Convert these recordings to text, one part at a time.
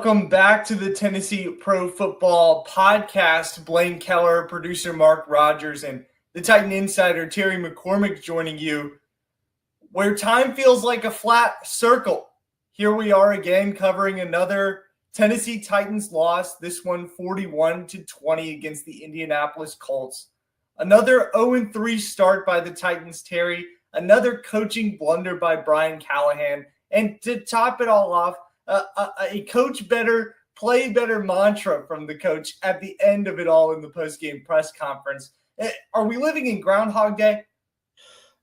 Welcome back to the Tennessee Pro Football Podcast. Blaine, Kellar, producer Mark Rogers, and the Titan Insider Terry McCormick joining you. Where time feels like a flat circle. Here we are again covering another Tennessee Titans loss, this one 41-20 against the Indianapolis Colts. Another 0-3 start by the Titans, Terry. Another coaching blunder by Brian Callahan. And to top it all off, a coach better, play better mantra from the coach at the end of it all in the post-game press conference. Are we living in Groundhog Day?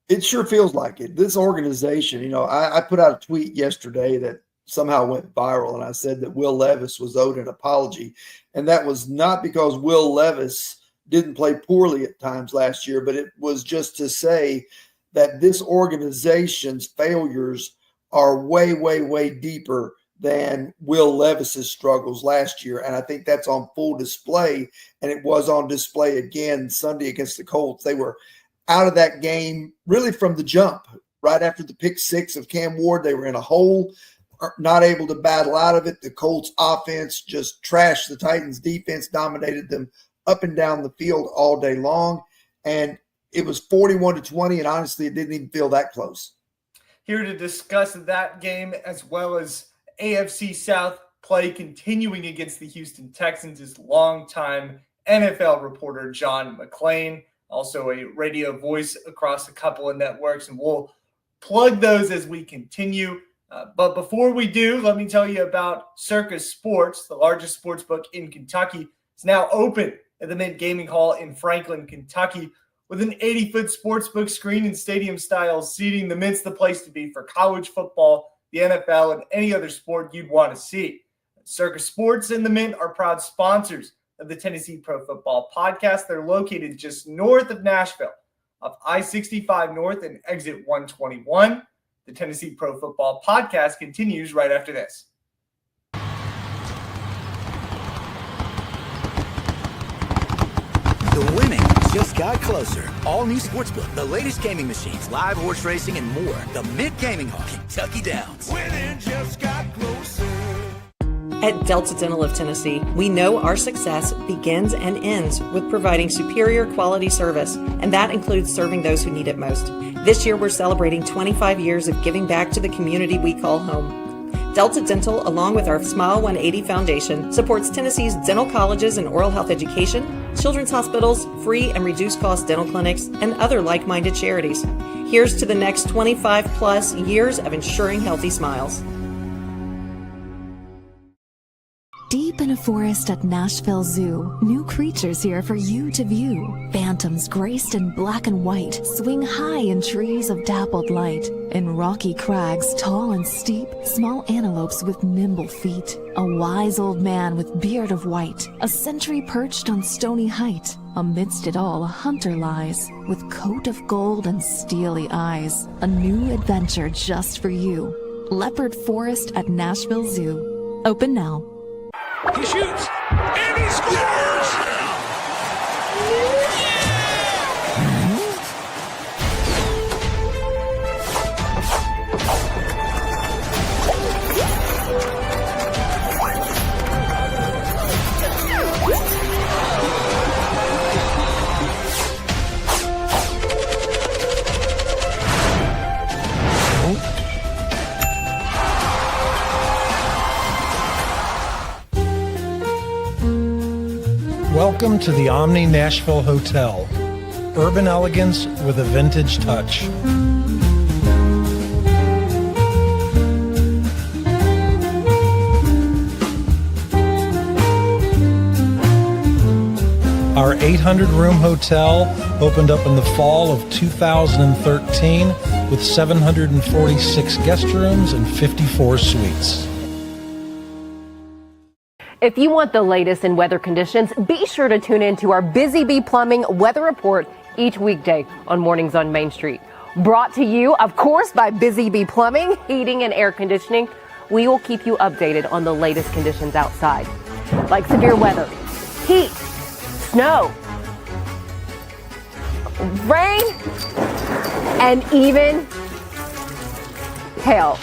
It sure feels like it. This organization, I put out a tweet yesterday that somehow went viral, and I said that Will Levis was owed an apology. And that was not because Will Levis didn't play poorly at times last year, but it was just to say that this organization's failures are way, way, way deeper than Will Levis's struggles last year. And I think that's on full display. And it was on display again Sunday against the Colts. They were out of that game really from the jump. Right after the pick six of Cam Ward, they were in a hole, not able to battle out of it. The Colts offense just trashed the Titans defense, dominated them up and down the field all day long. And it was 41-20. And honestly, it didn't even feel that close. Here to discuss that game as well as AFC South play continuing against the Houston Texans is longtime NFL reporter John McClain, also a radio voice across a couple of networks, and we'll plug those as we continue. But before we do, let me tell you about Circus Sports, the largest sports book in Kentucky. It's now open at the Mint Gaming Hall in Franklin, Kentucky. With an 80-foot sportsbook screen and stadium-style seating, the Mint's the place to be for college football, the NFL, and any other sport you'd want to see. Circus Sports and the Mint are proud sponsors of the Tennessee Pro Football Podcast. They're located just north of Nashville, off I-65 North and exit 121. The Tennessee Pro Football Podcast continues right after this. The winning just got closer. All new Sportsbook, the latest gaming machines, live horse racing, and more. The Mint Gaming Hall, Kentucky Downs. Winning just got closer. At Delta Dental of Tennessee, we know our success begins and ends with providing superior quality service, and that includes serving those who need it most. This year, we're celebrating 25 years of giving back to the community we call home. Delta Dental, along with our Smile 180 Foundation, supports Tennessee's dental colleges and oral health education, children's hospitals, free and reduced cost dental clinics, and other like-minded charities. Here's to the next 25 plus years of ensuring healthy smiles. Deep in a forest at Nashville Zoo, new creatures here for you to view. Phantoms graced in black and white swing high in trees of dappled light. In rocky crags, tall and steep, small antelopes with nimble feet. A wise old man with beard of white, a sentry perched on stony height. Amidst it all, a hunter lies, with coat of gold and steely eyes. A new adventure just for you. Leopard Forest at Nashville Zoo. Open now. He shoots, and he scores! Welcome to the Omni Nashville Hotel. Urban elegance with a vintage touch. Our 800-room hotel opened up in the fall of 2013 with 746 guest rooms and 54 suites. If you want the latest in weather conditions, be sure to tune in to our Busy Bee Plumbing Weather Report each weekday on Mornings on Main Street. Brought to you, of course, by Busy Bee Plumbing, Heating, and Air Conditioning. We will keep you updated on the latest conditions outside, like severe weather, heat, snow, rain, and even hail.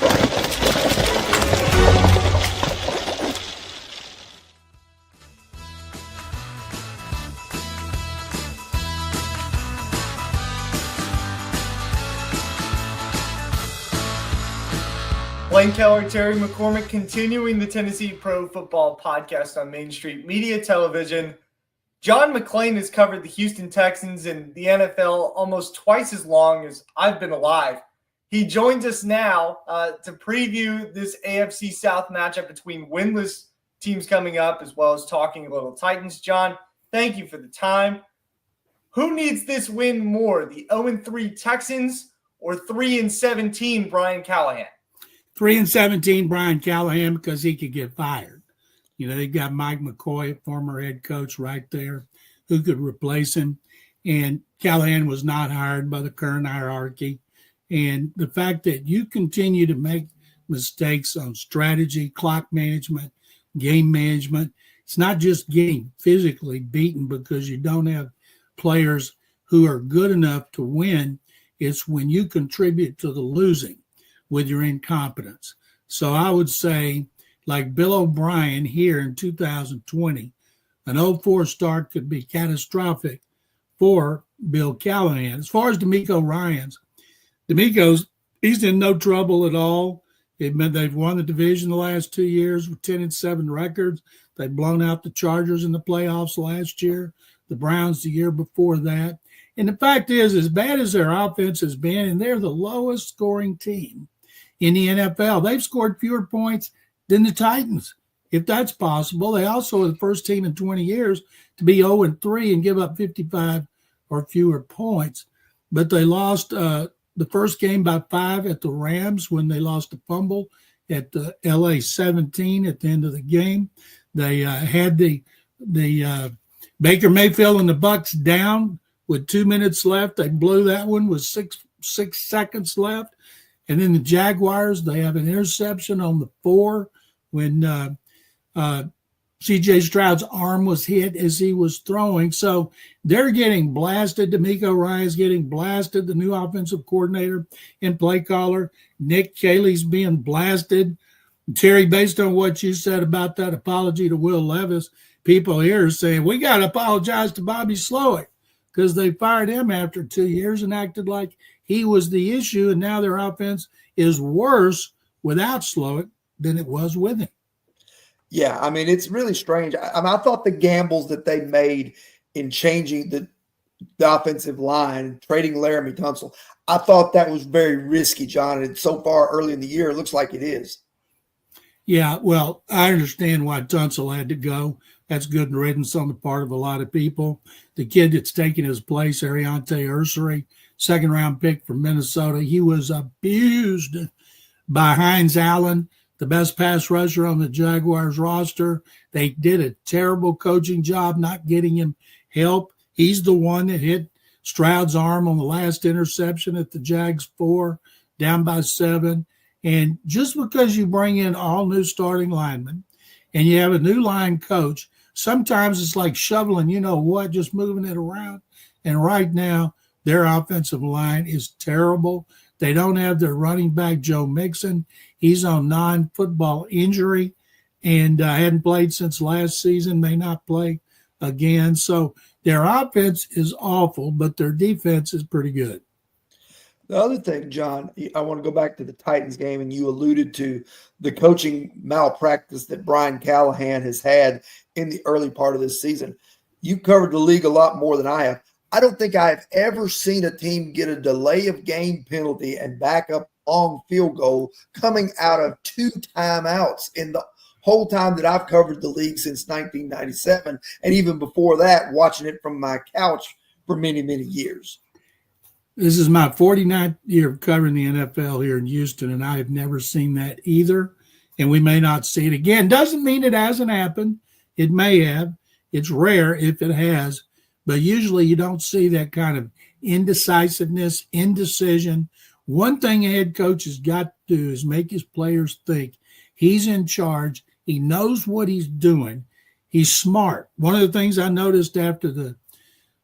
Blaine, Kellar, Terry McCormick, continuing the Tennessee Pro Football Podcast on Main Street Media Television. John McClain has covered the Houston Texans and the NFL almost twice as long as I've been alive. He joins us now to preview this AFC South matchup between winless teams coming up, as well as talking a little Titans. John, thank you for the time. Who needs this win more, the 0-3 Texans or 3-17 Brian Callahan? 3-17 Brian Callahan, because he could get fired. You know, they've got Mike McCoy, former head coach, right there, who could replace him. And Callahan was not hired by the current hierarchy. And the fact that you continue to make mistakes on strategy, clock management, game management, it's not just getting physically beaten because you don't have players who are good enough to win. It's when you contribute to the losing with your incompetence. So I would say, like Bill O'Brien here in 2020, an 0-4 start could be catastrophic for Bill Callahan. As far as DeMeco's, he's in no trouble at all. They've won the division the last 2 years with 10-7 records. They've blown out the Chargers in the playoffs last year, the Browns the year before that. And the fact is, as bad as their offense has been, and they're the lowest scoring team in the NFL, they've scored fewer points than the Titans, if that's possible. They also are the first team in 20 years to be 0-3 and give up 55 or fewer points. But they lost the first game by 5 at the Rams when they lost a fumble at the LA 17 at the end of the game. They had the Baker Mayfield and the Bucks down with 2 minutes left. They blew that one with six seconds left. And then the Jaguars, they have an interception on the 4 when C.J. Stroud's arm was hit as he was throwing. So they're getting blasted. DeMeco Ryans getting blasted, the new offensive coordinator and play caller. Nick Caley's being blasted. Terry, based on what you said about that apology to Will Levis, people here are saying, we got to apologize to Bobby Slowick because they fired him after 2 years and acted like he was the issue, and now their offense is worse without Slowick than it was with him. Yeah, I mean, it's really strange. I thought the gambles that they made in changing the offensive line, trading Laramie Tunsil, I thought that was very risky, John. And so far early in the year, it looks like it is. Yeah, well, I understand why Tunsil had to go. That's good riddance on the part of a lot of people. The kid that's taking his place, Ariante Ursery, second-round pick from Minnesota, he was abused by Hines Allen, the best pass rusher on the Jaguars roster. They did a terrible coaching job not getting him help. He's the one that hit Stroud's arm on the last interception at the Jags 4, down by 7. And just because you bring in all new starting linemen and you have a new line coach, sometimes it's like shoveling, just moving it around. And right now, their offensive line is terrible. They don't have their running back, Joe Mixon. He's on non-football injury and hadn't played since last season, may not play again. So their offense is awful, but their defense is pretty good. The other thing, John, I want to go back to the Titans game, and you alluded to the coaching malpractice that Brian Callahan has had in the early part of this season. You've covered the league a lot more than I have. I don't think I've ever seen a team get a delay of game penalty and back up long field goal coming out of 2 timeouts in the whole time that I've covered the league since 1997, and even before that, watching it from my couch for many, many years. This is my 49th year of covering the NFL here in Houston, and I have never seen that either, and we may not see it again. Doesn't mean it hasn't happened. It may have. It's rare if it has, but usually you don't see that kind of indecisiveness, indecision. One thing a head coach has got to do is make his players think he's in charge. He knows what he's doing. He's smart. One of the things I noticed after the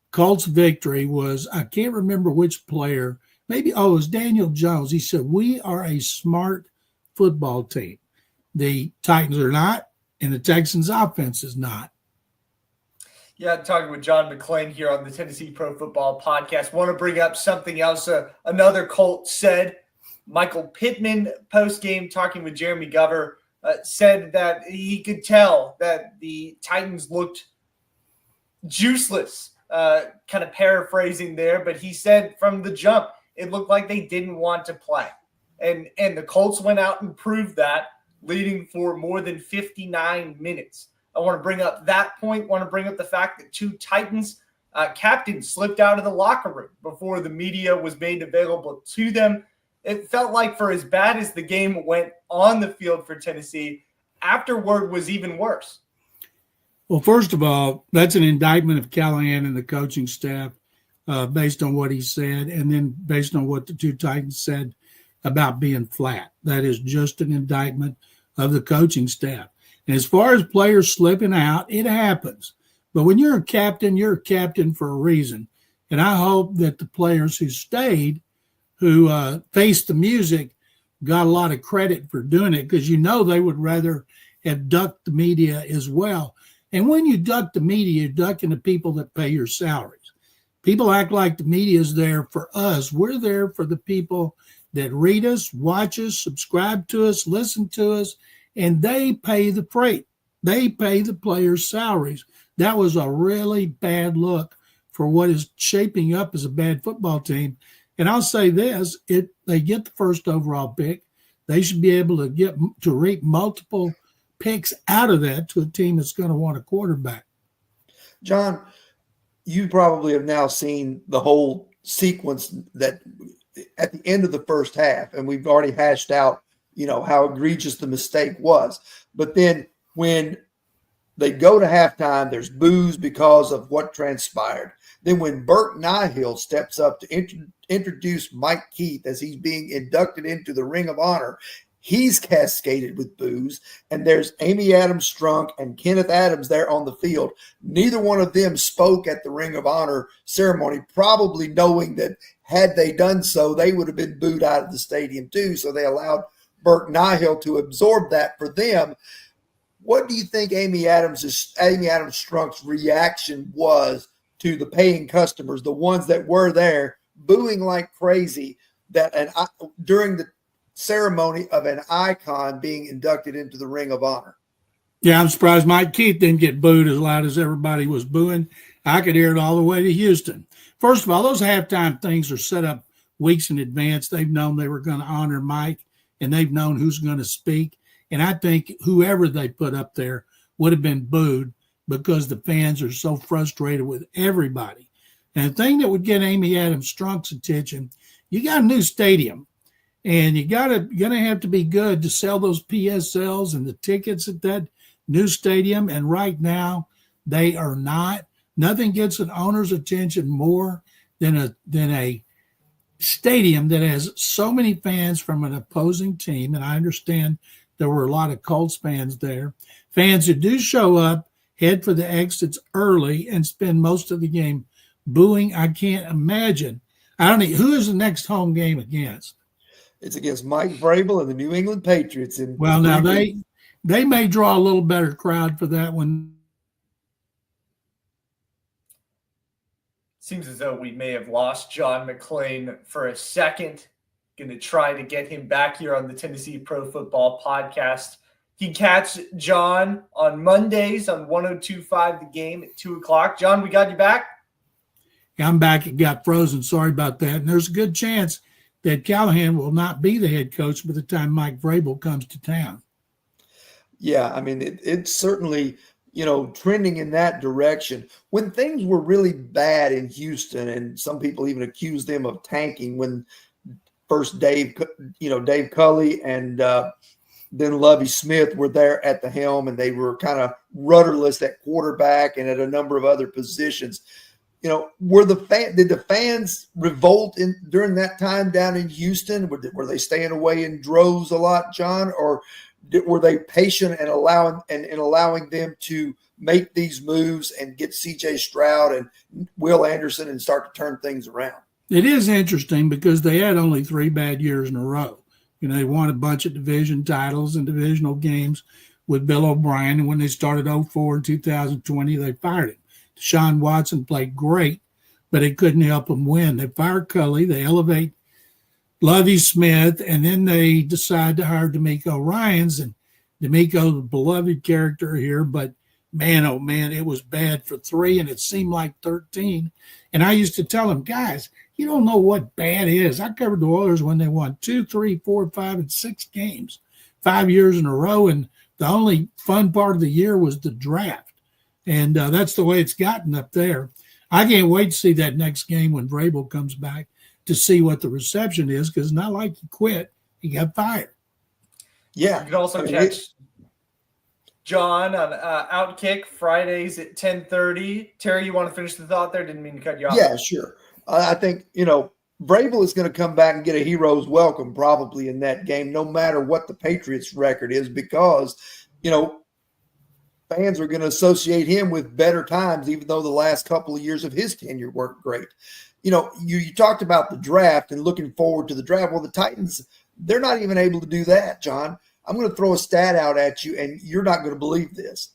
Colts victory was, I can't remember which player, maybe, it was Daniel Jones. He said, we are a smart football team. The Titans are not, and the Texans offense is not. Yeah, talking with John McClain here on the Tennessee Pro Football Podcast. Want to bring up something else another Colt said Michael Pittman, post-game, talking with Jeremy Gover, said that he could tell that the Titans looked juiceless, kind of paraphrasing there, but he said from the jump, it looked like they didn't want to play. And the Colts went out and proved that, leading for more than 59 minutes. I want to bring up that point, want to bring up the fact that two Titans captains slipped out of the locker room before the media was made available to them. It felt like for as bad as the game went on the field for Tennessee, afterward was even worse. Well, first of all, that's an indictment of Callahan and the coaching staff based on what he said, and then based on what the two Titans said about being flat. That is just an indictment of the coaching staff. And as far as players slipping out, it happens. But when you're a captain for a reason. And I hope that the players who stayed, who faced the music, got a lot of credit for doing it, because they would rather have ducked the media as well. And when you duck the media, you're ducking the people that pay your salaries. People act like the media is there for us. We're there for the people that read us, watch us, subscribe to us, listen to us, and they pay the freight. They pay the players' salaries. That was a really bad look for what is shaping up as a bad football team. And I'll say this, they get the first overall pick. They should be able to reap multiple picks out of that to a team that's going to want a quarterback. John, you probably have now seen the whole sequence that at the end of the first half, and we've already hashed out, how egregious the mistake was. But then when they go to halftime, there's boos because of what transpired. Then when Burke Nihill steps up to introduce Mike Keith as he's being inducted into the Ring of Honor, he's cascaded with boos. And there's Amy Adams Strunk and Kenneth Adams there on the field. Neither one of them spoke at the Ring of Honor ceremony, probably knowing that had they done so, they would have been booed out of the stadium too. So they allowed Burke Nihill to absorb that for them. What do you think Amy Adams Strunk's reaction was to the paying customers, the ones that were there, booing like crazy during the ceremony of an icon being inducted into the Ring of Honor? Yeah, I'm surprised Mike Keith didn't get booed as loud as everybody was booing. I could hear it all the way to Houston. First of all, those halftime things are set up weeks in advance. They've known they were going to honor Mike, and they've known who's going to speak. And I think whoever they put up there would have been booed because the fans are so frustrated with everybody. And the thing that would get Amy Adams Strunk's attention, you got a new stadium, and you're gonna have to be good to sell those PSLs and the tickets at that new stadium. And right now, they are not. Nothing gets an owner's attention more than a stadium that has so many fans from an opposing team. And I understand there were a lot of Colts fans there. Fans who do show up, head for the exits early, and spend most of the game booing. I can't imagine. I don't know. Who is the next home game against? It's against Mike Vrabel and the New England Patriots. Well, now they may draw a little better crowd for that one. Seems as though we may have lost John McClain for a second. Going to try to get him back here on the Tennessee Pro Football Podcast. You can catch John on Mondays on 102.5 The Game at 2 o'clock. John, we got you back? Yeah, I'm back. It got frozen. Sorry about that. And there's a good chance that Callahan will not be the head coach by the time Mike Vrabel comes to town. Yeah, I mean, it's certainly, trending in that direction. When things were really bad in Houston, and some people even accused them of tanking when first Dave Culley and then Lovie Smith were there at the helm, and they were kind of rudderless at quarterback and at a number of other positions. Did the fans revolt during that time down in Houston? Were they staying away in droves a lot, John, or were they patient and allowing them to make these moves and get C.J. Stroud and Will Anderson and start to turn things around? It is interesting because they had only 3 bad years in a row. They won a bunch of division titles and divisional games with Bill O'Brien. And when they started 0-4 in 2020, they fired him. Deshaun Watson played great, but it couldn't help them win. They fire Culley. They elevate Lovie Smith, and then they decide to hire D'Amico Ryans, and D'Amico, the beloved character here, but man, oh man, it was bad for 3, and it seemed like 13. And I used to tell them, guys, you don't know what bad is. I covered the Oilers when they won 2, 3, 4, 5, and 6 games, 5 years in a row, and the only fun part of the year was the draft. And that's the way it's gotten up there. I can't wait to see that next game when Vrabel comes back to see what the reception is, because it's not like he quit. He got fired. Yeah. You can also catch John on Outkick Fridays at 10:30. Terry, you want to finish the thought there? Didn't mean to cut you off. Yeah, sure. I think, Vrabel is going to come back and get a hero's welcome probably in that game, no matter what the Patriots' record is, because, fans are going to associate him with better times, even though the last couple of years of his tenure weren't great. You talked about the draft and looking forward to the draft. Well, the Titans, they're not even able to do that, John. I'm going to throw a stat out at you, and you're not going to believe this.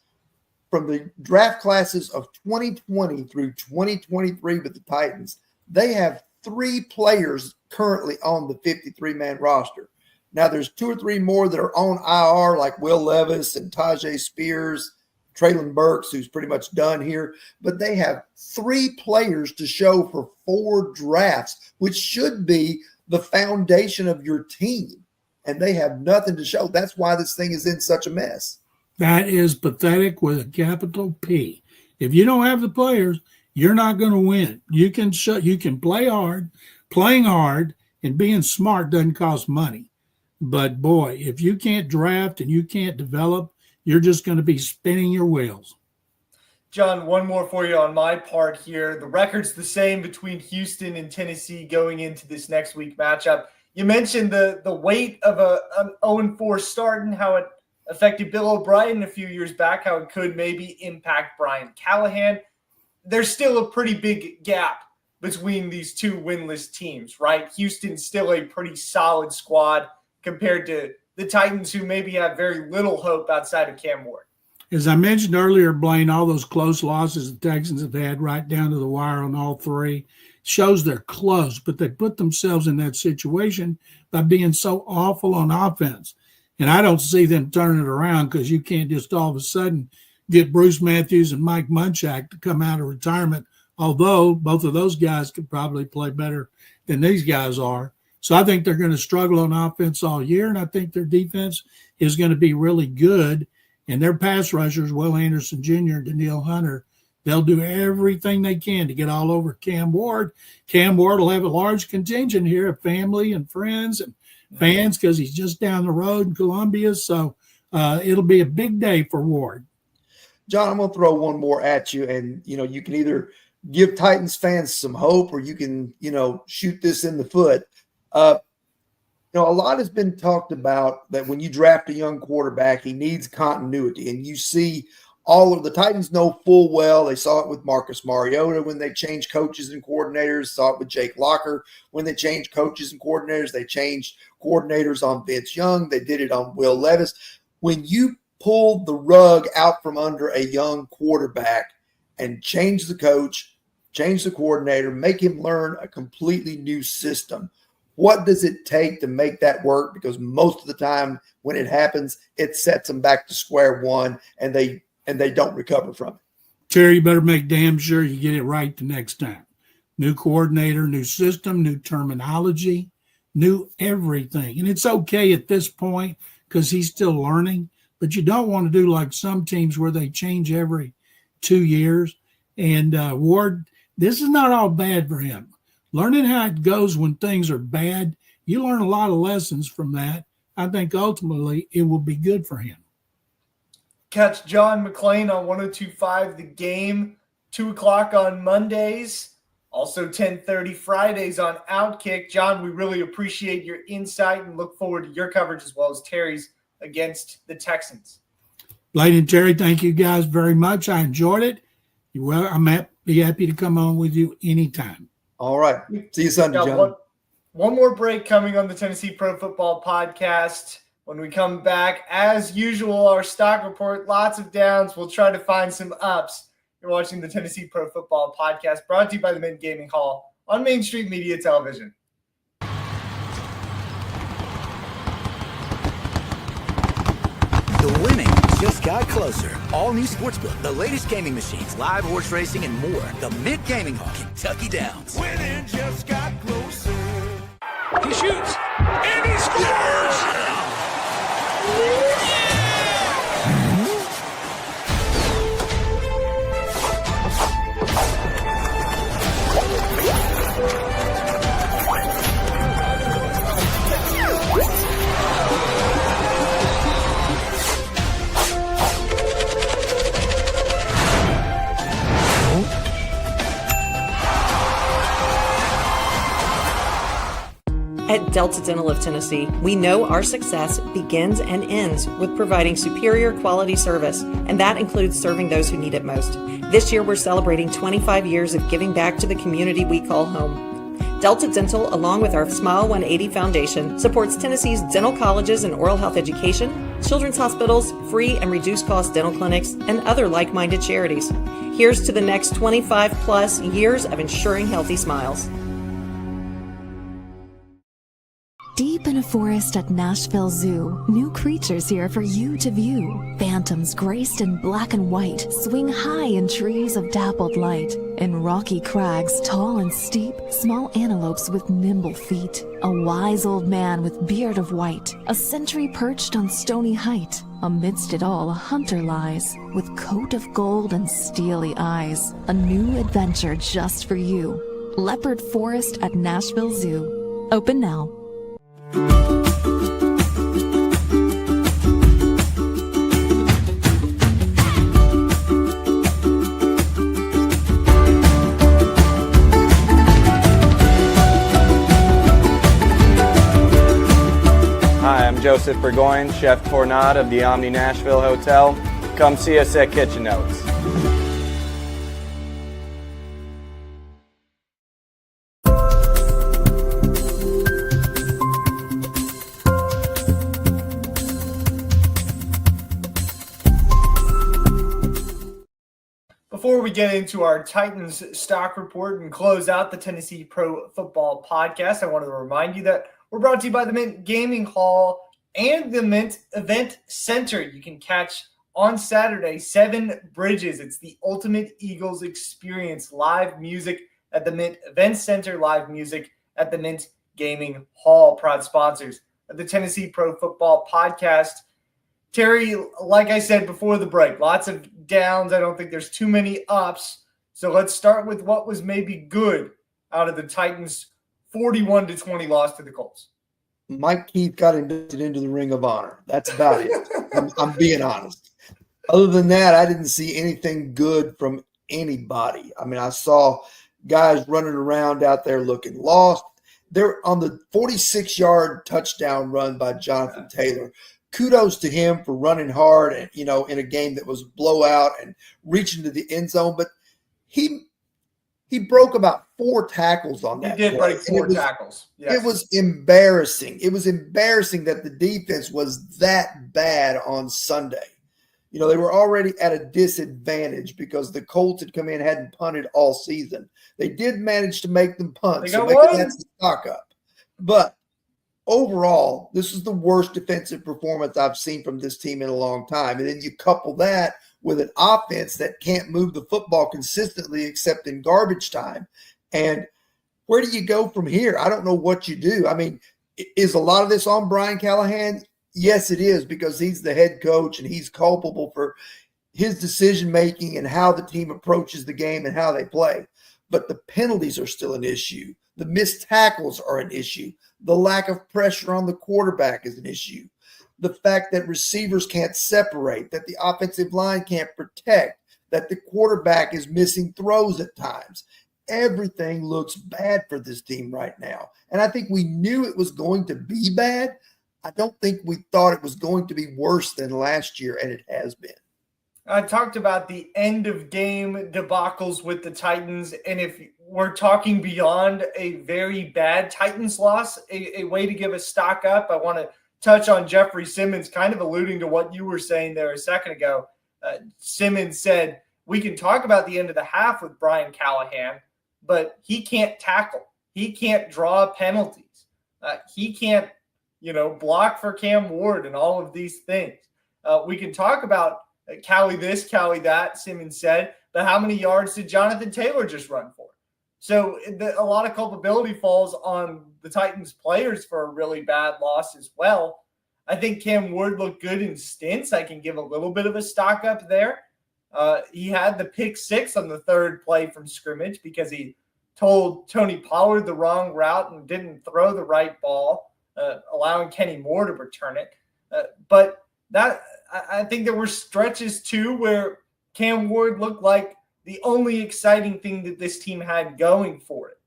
From the draft classes of 2020 through 2023 with the Titans, they have 3 players currently on the 53-man roster. Now, there's 2 or 3 more that are on IR, like Will Levis and Tajay Spears, Traylon Burks, who's pretty much done here. But they have 3 players to show for 4 drafts, which should be the foundation of your team. And they have nothing to show. That's why this thing is in such a mess. That is pathetic with a capital P. If you don't have the players, you're not going to win. You can play hard. Playing hard and being smart doesn't cost money. But boy, if you can't draft and you can't develop, you're just going to be spinning your wheels. John, one more for you on my part here. The record's the same between Houston and Tennessee going into this next week matchup. You mentioned the weight of an 0-4 start and how it affected Bill O'Brien a few years back, how it could maybe impact Brian Callahan. There's still a pretty big gap between these 2 winless teams, right? Houston's still a pretty solid squad compared to the Titans, who maybe have very little hope outside of Cam Ward. As I mentioned earlier, Blaine, all those close losses the Texans have had right down to the wire on all 3 shows they're close, but they put themselves in that situation by being so awful on offense. And I don't see them turning it around, because you can't just all of a sudden get Bruce Matthews and Mike Munchak to come out of retirement, although both of those guys could probably play better than these guys are. So I think they're going to struggle on offense all year, and I think their defense is going to be really good. And their pass rushers, Will Anderson Jr., Danielle Hunter, they'll do everything they can to get all over Cam Ward. Cam Ward will have a large contingent here of family and friends and fans, because he's just down the road in Columbia. So it'll be a big day for Ward. John, I'm going to throw one more at you, and, you can either give Titans fans some hope, or you can, shoot this in the foot. A lot has been talked about that when you draft a young quarterback, he needs continuity. And you see all of the Titans know full well. They saw it with Marcus Mariota when they changed coaches and coordinators, saw it with Jake Locker when they changed coaches and coordinators. They changed coordinators on Vince Young. They did it on Will Levis. When you pull the rug out from under a young quarterback and change the coach, change the coordinator, make him learn a completely new system, what does it take to make that work? Because most of the time when it happens, it sets them back to square one, and they don't recover from it. Terry, you better make damn sure you get it right the next time. New coordinator, new system, new terminology, new everything. And it's okay at this point because he's still learning, but you don't want to do like some teams where they change every 2 years. And Ward, this is not all bad for him. Learning how it goes when things are bad, you learn a lot of lessons from that. I think ultimately it will be good for him. Catch John McClain on 102.5 The Game, 2 o'clock on Mondays, also 10:30 Fridays on Outkick. John, we really appreciate your insight and look forward to your coverage as well as Terry's against the Texans. Blaine and Terry, thank you guys very much. I enjoyed it. Well, I'm be happy to come on with you anytime. All right. See you Sunday, John. One more break coming on the Tennessee Pro Football Podcast. When we come back, as usual, our stock report, lots of downs. We'll try to find some ups. You're watching the Tennessee Pro Football Podcast, brought to you by the Mint Gaming Hall on Main Street Media Television. just got closer. All new Sportsbook, the latest gaming machines, live horse racing, and more. The Mid Gaming Hall, Kentucky Downs. Winning just got closer. He shoots and he scores! At Delta Dental of Tennessee, we know our success begins and ends with providing superior quality service, and that includes serving those who need it most. This year, we're celebrating 25 years of giving back to the community we call home. Delta Dental, along with our Smile 180 Foundation, supports Tennessee's dental colleges and oral health education, children's hospitals, free and reduced cost dental clinics, and other like-minded charities. Here's to the next 25 plus years of ensuring healthy smiles. Deep in a forest at Nashville Zoo, new creatures here for you to view. Phantoms graced in black and white swing high in trees of dappled light. In rocky crags, tall and steep, small antelopes with nimble feet. A wise old man with beard of white, a sentry perched on stony height. Amidst it all, a hunter lies, with coat of gold and steely eyes. A new adventure just for you. Leopard Forest at Nashville Zoo. Open now. Hi, I'm Joseph Burgoyne, Chef Tornado of the Omni Nashville Hotel. Come see us at Kitchen Notes. Before we get into our Titans stock report and close out the Tennessee Pro Football Podcast, I want to remind you that we're brought to you by the Mint Gaming Hall and the Mint Event Center. You can catch on Saturday, Seven Bridges. It's the ultimate Eagles experience. Live music at the Mint Event Center, live music at the Mint Gaming Hall. Proud sponsors of the Tennessee Pro Football Podcast. Terry, like I said before the break, lots of downs. I don't think there's too many ups. So let's start with what was maybe good out of the Titans' 41-20 loss to the Colts. Mike Keith got inducted into the Ring of Honor. That's about it. I'm being honest. Other than that, I didn't see anything good from anybody. I mean, I saw guys running around out there looking lost. They're on the 46-yard touchdown run by Jonathan Taylor. Kudos to him for running hard and, in a game that was a blowout and reaching to the end zone. But he broke about 4 tackles on that. He did break 4 tackles. Yes. It was embarrassing. It was embarrassing that the defense was that bad on Sunday. They were already at a disadvantage because the Colts had come in, hadn't punted all season. They did manage to make them punt, so maybe that's the stock up. But overall, this is the worst defensive performance I've seen from this team in a long time. And then you couple that with an offense that can't move the football consistently except in garbage time. And where do you go from here? I don't know what you do. I mean, is a lot of this on Brian Callahan? Yes, it is, because he's the head coach and he's culpable for his decision-making and how the team approaches the game and how they play. But the penalties are still an issue. The missed tackles are an issue. The lack of pressure on the quarterback is an issue. The fact that receivers can't separate, that the offensive line can't protect, that the quarterback is missing throws at times. Everything looks bad for this team right now. And I think we knew it was going to be bad. I don't think we thought it was going to be worse than last year, and it has been. I talked about the end of game debacles with the Titans, and if we're talking beyond a very bad Titans loss, a way to give a stock up, I want to touch on Jeffrey Simmons, kind of alluding to what you were saying there a second ago. Simmons said, we can talk about the end of the half with Brian Callahan, but he can't tackle. He can't draw penalties. He can't, block for Cam Ward and all of these things. We can talk about Callie this, Callie that, Simmons said, but how many yards did Jonathan Taylor just run for? So a lot of culpability falls on the Titans players for a really bad loss as well. I think Cam Ward looked good in stints. I can give a little bit of a stock up there. He had the pick six on the third play from scrimmage because he told Tony Pollard the wrong route and didn't throw the right ball, allowing Kenny Moore to return it. But that I think there were stretches too where Cam Ward looked like the only exciting thing that this team had going for it.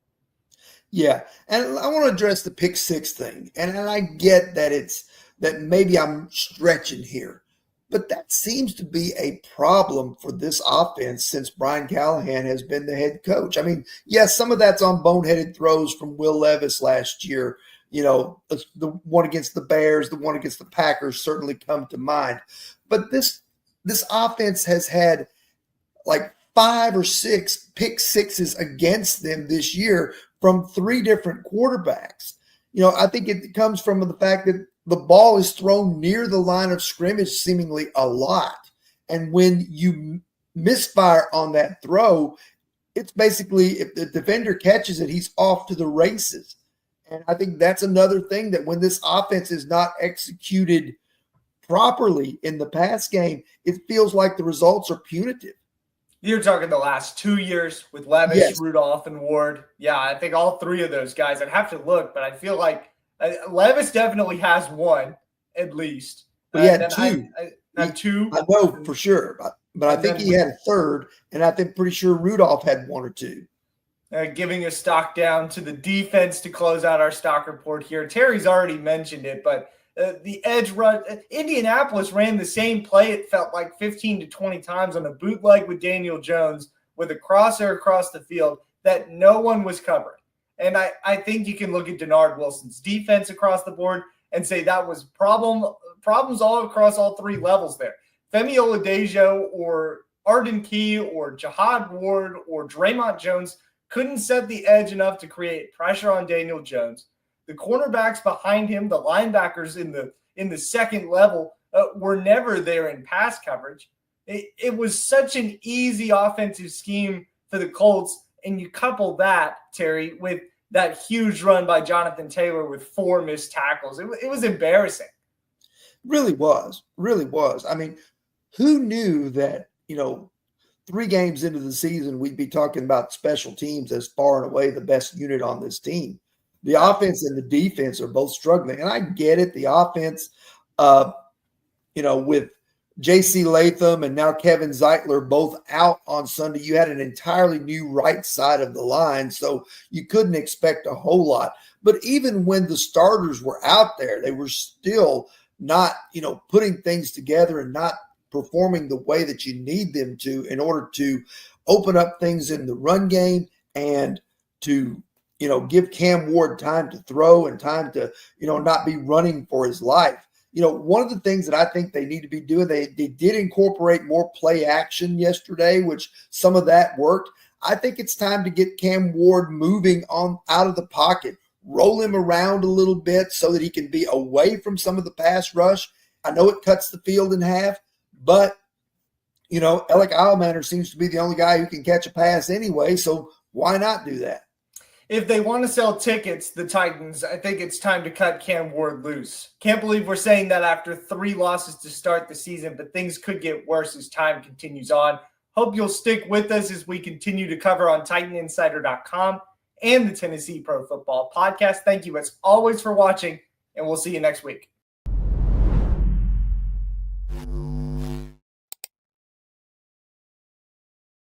Yeah, and I want to address the pick six thing, and I get that maybe I'm stretching here, but that seems to be a problem for this offense since Brian Callahan has been the head coach. I mean, yes, some of that's on boneheaded throws from Will Levis last year. You know, the one against the Bears, the one against the Packers certainly come to mind. But this offense has had like 5 or 6 pick sixes against them this year from 3 different quarterbacks. You know, I think it comes from the fact that the ball is thrown near the line of scrimmage seemingly a lot. And when you misfire on that throw, it's basically if the defender catches it, he's off to the races. And I think that's another thing that when this offense is not executed properly in the pass game, it feels like the results are punitive. You're talking the last 2 years with Levis, Yes. Rudolph, and Ward. Yeah, I think all 3 of those guys. I'd have to look, but I feel like Levis definitely has one at least. He had 2. I had 2. I know for sure, but I think he had a third, and I think pretty sure Rudolph had 1 or 2. Giving a stock down to the defense to close out our stock report here. Terry's already mentioned it, but the edge run, Indianapolis ran the same play, it felt like 15 to 20 times on a bootleg with Daniel Jones with a crosshair across the field that no one was covering. And I think you can look at Denard Wilson's defense across the board and say that was problems all across all 3 levels there. Femi Oladejo or Arden Key or Jihad Ward or Draymond Jones couldn't set the edge enough to create pressure on Daniel Jones. The cornerbacks behind him, the linebackers in the second level, were never there in pass coverage. It was such an easy offensive scheme for the Colts, and you couple that, Terry, with that huge run by Jonathan Taylor with 4 missed tackles. It was embarrassing. Really was. I mean, who knew that, 3 games into the season, we'd be talking about special teams as far and away the best unit on this team. The offense and the defense are both struggling. And I get it. The offense, with J.C. Latham and now Kevin Zeitler both out on Sunday, you had an entirely new right side of the line. So you couldn't expect a whole lot. But even when the starters were out there, they were still not, putting things together and not performing the way that you need them to in order to open up things in the run game and to, give Cam Ward time to throw and time to, not be running for his life. One of the things that I think they need to be doing, they did incorporate more play action yesterday, which some of that worked. I think it's time to get Cam Ward moving on out of the pocket, roll him around a little bit so that he can be away from some of the pass rush. I know it cuts the field in half, but, Alec Almaner seems to be the only guy who can catch a pass anyway, so why not do that? If they want to sell tickets, the Titans, I think it's time to cut Cam Ward loose. Can't believe we're saying that after 3 losses to start the season, but things could get worse as time continues on. Hope you'll stick with us as we continue to cover on TitanInsider.com and the Tennessee Pro Football Podcast. Thank you as always for watching, and we'll see you next week.